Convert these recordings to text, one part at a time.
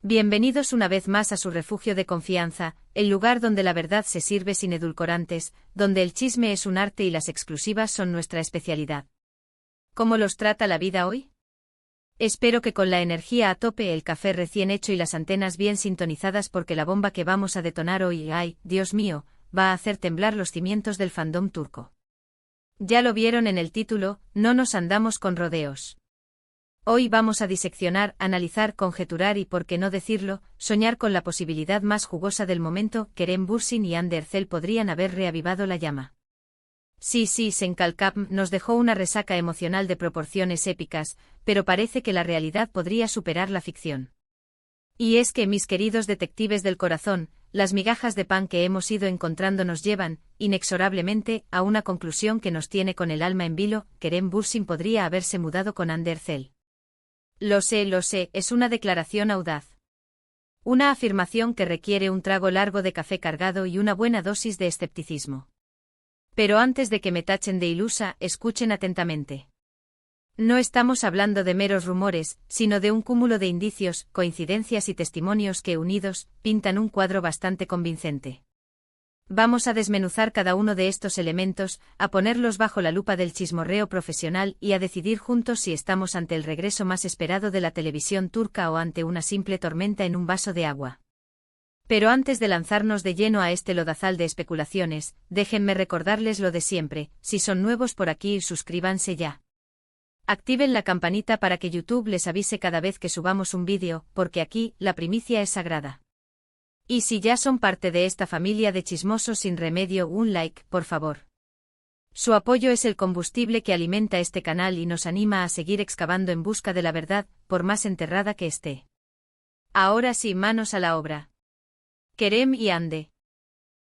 Bienvenidos una vez más a su refugio de confianza, el lugar donde la verdad se sirve sin edulcorantes, donde el chisme es un arte y las exclusivas son nuestra especialidad. ¿Cómo los trata la vida hoy? Espero que con la energía a tope, el café recién hecho y las antenas bien sintonizadas, porque la bomba que vamos a detonar hoy, ay, Dios mío, va a hacer temblar los cimientos del fandom turco. Ya lo vieron en el título, no nos andamos con rodeos. Hoy vamos a diseccionar, analizar, conjeturar y, por qué no decirlo, soñar con la posibilidad más jugosa del momento: Kerem Bürsin y Hande Erçel podrían haber reavivado la llama. Sí, Senkalkapm nos dejó una resaca emocional de proporciones épicas, pero parece que la realidad podría superar la ficción. Y es que, mis queridos detectives del corazón, las migajas de pan que hemos ido encontrando nos llevan, inexorablemente, a una conclusión que nos tiene con el alma en vilo: Kerem Bürsin podría haberse mudado con Hande Erçel. Lo sé, es una declaración audaz. Una afirmación que requiere un trago largo de café cargado y una buena dosis de escepticismo. Pero antes de que me tachen de ilusa, escuchen atentamente. No estamos hablando de meros rumores, sino de un cúmulo de indicios, coincidencias y testimonios que, unidos, pintan un cuadro bastante convincente. Vamos a desmenuzar cada uno de estos elementos, a ponerlos bajo la lupa del chismorreo profesional y a decidir juntos si estamos ante el regreso más esperado de la televisión turca o ante una simple tormenta en un vaso de agua. Pero antes de lanzarnos de lleno a este lodazal de especulaciones, déjenme recordarles lo de siempre: si son nuevos por aquí, suscríbanse ya. Activen la campanita para que YouTube les avise cada vez que subamos un vídeo, porque aquí, la primicia es sagrada. Y si ya son parte de esta familia de chismosos sin remedio, un like, por favor. Su apoyo es el combustible que alimenta este canal y nos anima a seguir excavando en busca de la verdad, por más enterrada que esté. Ahora sí, manos a la obra. Kerem y Hande.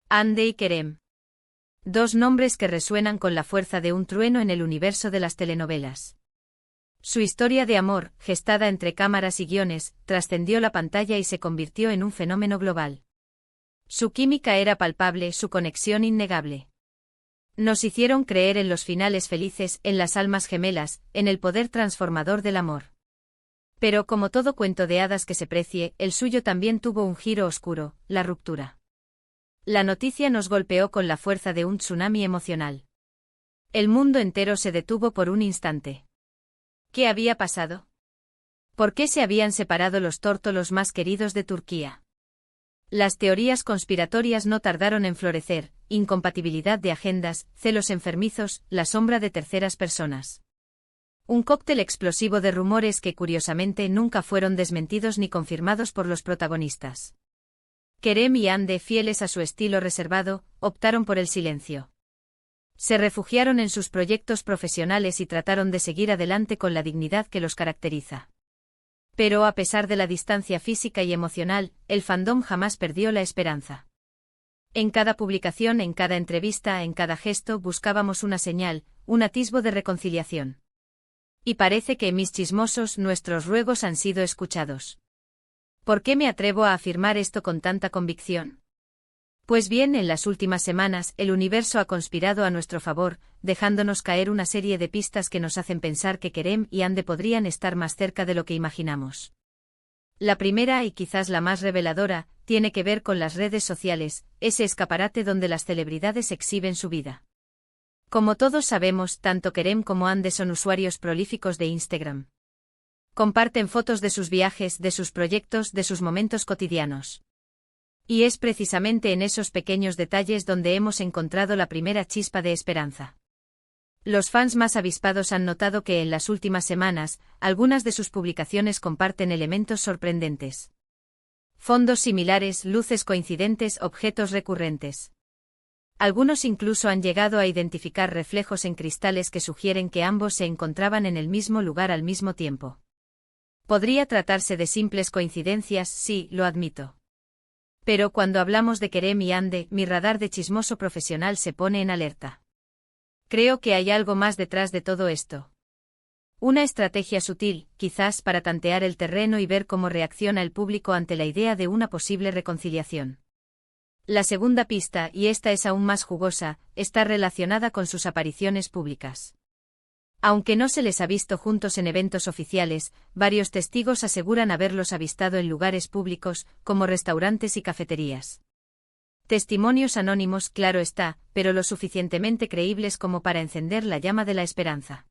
Hande y Kerem. Dos nombres que resuenan con la fuerza de un trueno en el universo de las telenovelas. Su historia de amor, gestada entre cámaras y guiones, trascendió la pantalla y se convirtió en un fenómeno global. Su química era palpable, su conexión innegable. Nos hicieron creer en los finales felices, en las almas gemelas, en el poder transformador del amor. Pero como todo cuento de hadas que se precie, el suyo también tuvo un giro oscuro: la ruptura. La noticia nos golpeó con la fuerza de un tsunami emocional. El mundo entero se detuvo por un instante. ¿Qué había pasado? ¿Por qué se habían separado los tórtolos más queridos de Turquía? Las teorías conspiratorias no tardaron en florecer: incompatibilidad de agendas, celos enfermizos, la sombra de terceras personas. Un cóctel explosivo de rumores que, curiosamente, nunca fueron desmentidos ni confirmados por los protagonistas. Kerem y Hande, fieles a su estilo reservado, optaron por el silencio. Se refugiaron en sus proyectos profesionales y trataron de seguir adelante con la dignidad que los caracteriza. Pero a pesar de la distancia física y emocional, el fandom jamás perdió la esperanza. En cada publicación, en cada entrevista, en cada gesto, buscábamos una señal, un atisbo de reconciliación. Y parece que, mis chismosos, nuestros ruegos han sido escuchados. ¿Por qué me atrevo a afirmar esto con tanta convicción? Pues bien, en las últimas semanas, el universo ha conspirado a nuestro favor, dejándonos caer una serie de pistas que nos hacen pensar que Kerem y Hande podrían estar más cerca de lo que imaginamos. La primera, y quizás la más reveladora, tiene que ver con las redes sociales, ese escaparate donde las celebridades exhiben su vida. Como todos sabemos, tanto Kerem como Hande son usuarios prolíficos de Instagram. Comparten fotos de sus viajes, de sus proyectos, de sus momentos cotidianos. Y es precisamente en esos pequeños detalles donde hemos encontrado la primera chispa de esperanza. Los fans más avispados han notado que en las últimas semanas, algunas de sus publicaciones comparten elementos sorprendentes. Fondos similares, luces coincidentes, objetos recurrentes. Algunos incluso han llegado a identificar reflejos en cristales que sugieren que ambos se encontraban en el mismo lugar al mismo tiempo. Podría tratarse de simples coincidencias, sí, lo admito. Pero cuando hablamos de Kerem y Hande, mi radar de chismoso profesional se pone en alerta. Creo que hay algo más detrás de todo esto. Una estrategia sutil, quizás para tantear el terreno y ver cómo reacciona el público ante la idea de una posible reconciliación. La segunda pista, y esta es aún más jugosa, está relacionada con sus apariciones públicas. Aunque no se les ha visto juntos en eventos oficiales, varios testigos aseguran haberlos avistado en lugares públicos, como restaurantes y cafeterías. Testimonios anónimos, claro está, pero lo suficientemente creíbles como para encender la llama de la esperanza.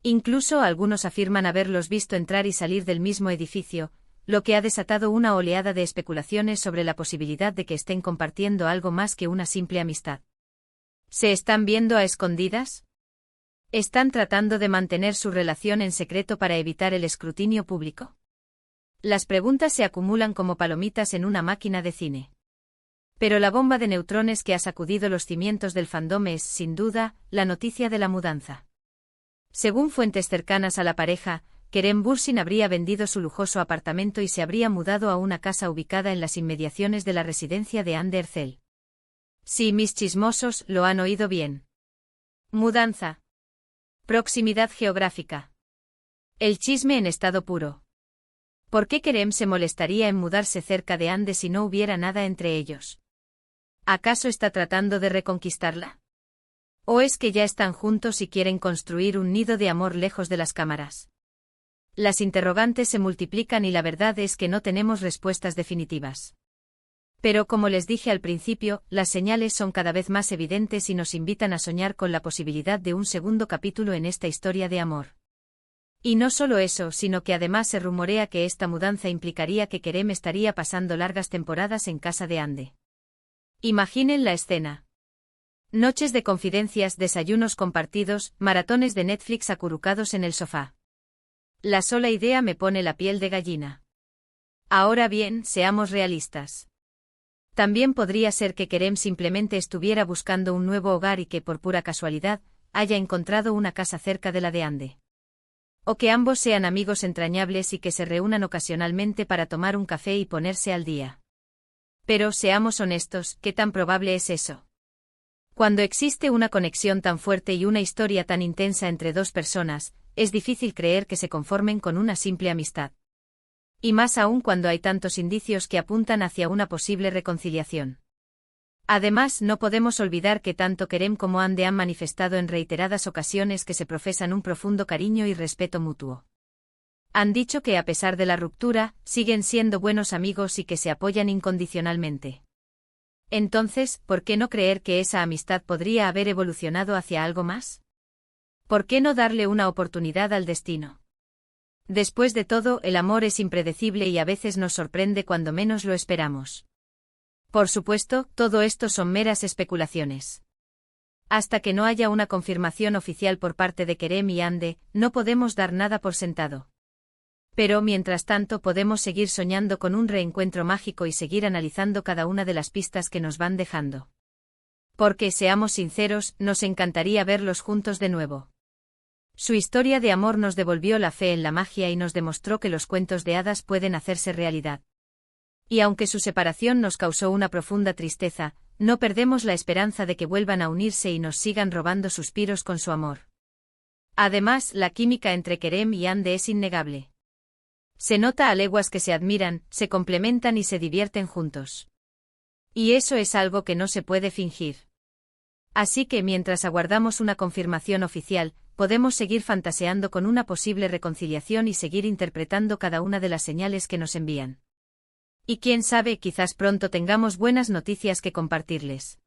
Incluso algunos afirman haberlos visto entrar y salir del mismo edificio, lo que ha desatado una oleada de especulaciones sobre la posibilidad de que estén compartiendo algo más que una simple amistad. ¿Se están viendo a escondidas? ¿Están tratando de mantener su relación en secreto para evitar el escrutinio público? Las preguntas se acumulan como palomitas en una máquina de cine. Pero la bomba de neutrones que ha sacudido los cimientos del fandom es, sin duda, la noticia de la mudanza. Según fuentes cercanas a la pareja, Kerem Bürsin habría vendido su lujoso apartamento y se habría mudado a una casa ubicada en las inmediaciones de la residencia de Hande Erçel. Sí, mis chismosos, lo han oído bien. Mudanza. Proximidad geográfica. El chisme en estado puro. ¿Por qué Kerem se molestaría en mudarse cerca de Hande si no hubiera nada entre ellos? ¿Acaso está tratando de reconquistarla? ¿O es que ya están juntos y quieren construir un nido de amor lejos de las cámaras? Las interrogantes se multiplican y la verdad es que no tenemos respuestas definitivas. Pero como les dije al principio, las señales son cada vez más evidentes y nos invitan a soñar con la posibilidad de un segundo capítulo en esta historia de amor. Y no solo eso, sino que además se rumorea que esta mudanza implicaría que Kerem estaría pasando largas temporadas en casa de Hande. Imaginen la escena. Noches de confidencias, desayunos compartidos, maratones de Netflix acurrucados en el sofá. La sola idea me pone la piel de gallina. Ahora bien, seamos realistas. También podría ser que Kerem simplemente estuviera buscando un nuevo hogar y que, por pura casualidad, haya encontrado una casa cerca de la de Hande. O que ambos sean amigos entrañables y que se reúnan ocasionalmente para tomar un café y ponerse al día. Pero, seamos honestos, ¿qué tan probable es eso? Cuando existe una conexión tan fuerte y una historia tan intensa entre dos personas, es difícil creer que se conformen con una simple amistad. Y más aún cuando hay tantos indicios que apuntan hacia una posible reconciliación. Además, no podemos olvidar que tanto Kerem como Hande han manifestado en reiteradas ocasiones que se profesan un profundo cariño y respeto mutuo. Han dicho que a pesar de la ruptura, siguen siendo buenos amigos y que se apoyan incondicionalmente. Entonces, ¿por qué no creer que esa amistad podría haber evolucionado hacia algo más? ¿Por qué no darle una oportunidad al destino? Después de todo, el amor es impredecible y a veces nos sorprende cuando menos lo esperamos. Por supuesto, todo esto son meras especulaciones. Hasta que no haya una confirmación oficial por parte de Kerem y Hande, no podemos dar nada por sentado. Pero mientras tanto podemos seguir soñando con un reencuentro mágico y seguir analizando cada una de las pistas que nos van dejando. Porque, seamos sinceros, nos encantaría verlos juntos de nuevo. Su historia de amor nos devolvió la fe en la magia y nos demostró que los cuentos de hadas pueden hacerse realidad. Y aunque su separación nos causó una profunda tristeza, no perdemos la esperanza de que vuelvan a unirse y nos sigan robando suspiros con su amor. Además, la química entre Kerem y Hande es innegable. Se nota a leguas que se admiran, se complementan y se divierten juntos. Y eso es algo que no se puede fingir. Así que mientras aguardamos una confirmación oficial, podemos seguir fantaseando con una posible reconciliación y seguir interpretando cada una de las señales que nos envían. Y quién sabe, quizás pronto tengamos buenas noticias que compartirles.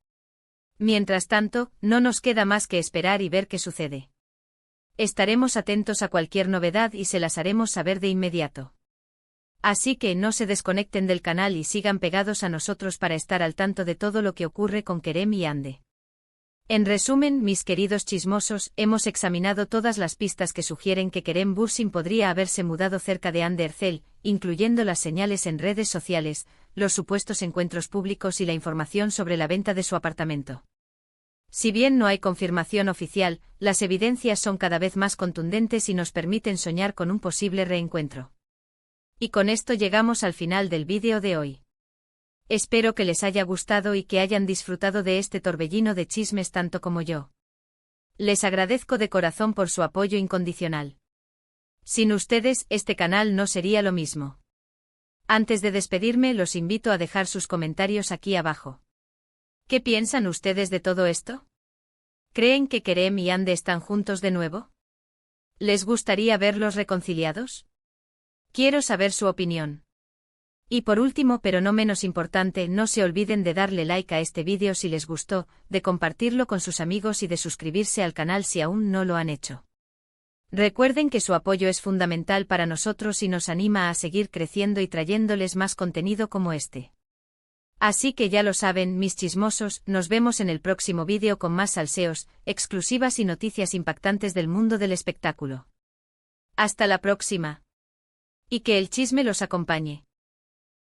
Mientras tanto, no nos queda más que esperar y ver qué sucede. Estaremos atentos a cualquier novedad y se las haremos saber de inmediato. Así que no se desconecten del canal y sigan pegados a nosotros para estar al tanto de todo lo que ocurre con Kerem y Hande. En resumen, mis queridos chismosos, hemos examinado todas las pistas que sugieren que Kerem Bürsin podría haberse mudado cerca de Hande Erçel, incluyendo las señales en redes sociales, los supuestos encuentros públicos y la información sobre la venta de su apartamento. Si bien no hay confirmación oficial, las evidencias son cada vez más contundentes y nos permiten soñar con un posible reencuentro. Y con esto llegamos al final del vídeo de hoy. Espero que les haya gustado y que hayan disfrutado de este torbellino de chismes tanto como yo. Les agradezco de corazón por su apoyo incondicional. Sin ustedes, este canal no sería lo mismo. Antes de despedirme, los invito a dejar sus comentarios aquí abajo. ¿Qué piensan ustedes de todo esto? ¿Creen que Kerem y Hande están juntos de nuevo? ¿Les gustaría verlos reconciliados? Quiero saber su opinión. Y por último, pero no menos importante, no se olviden de darle like a este vídeo si les gustó, de compartirlo con sus amigos y de suscribirse al canal si aún no lo han hecho. Recuerden que su apoyo es fundamental para nosotros y nos anima a seguir creciendo y trayéndoles más contenido como este. Así que ya lo saben, mis chismosos, nos vemos en el próximo vídeo con más salseos, exclusivas y noticias impactantes del mundo del espectáculo. Hasta la próxima. Y que el chisme los acompañe.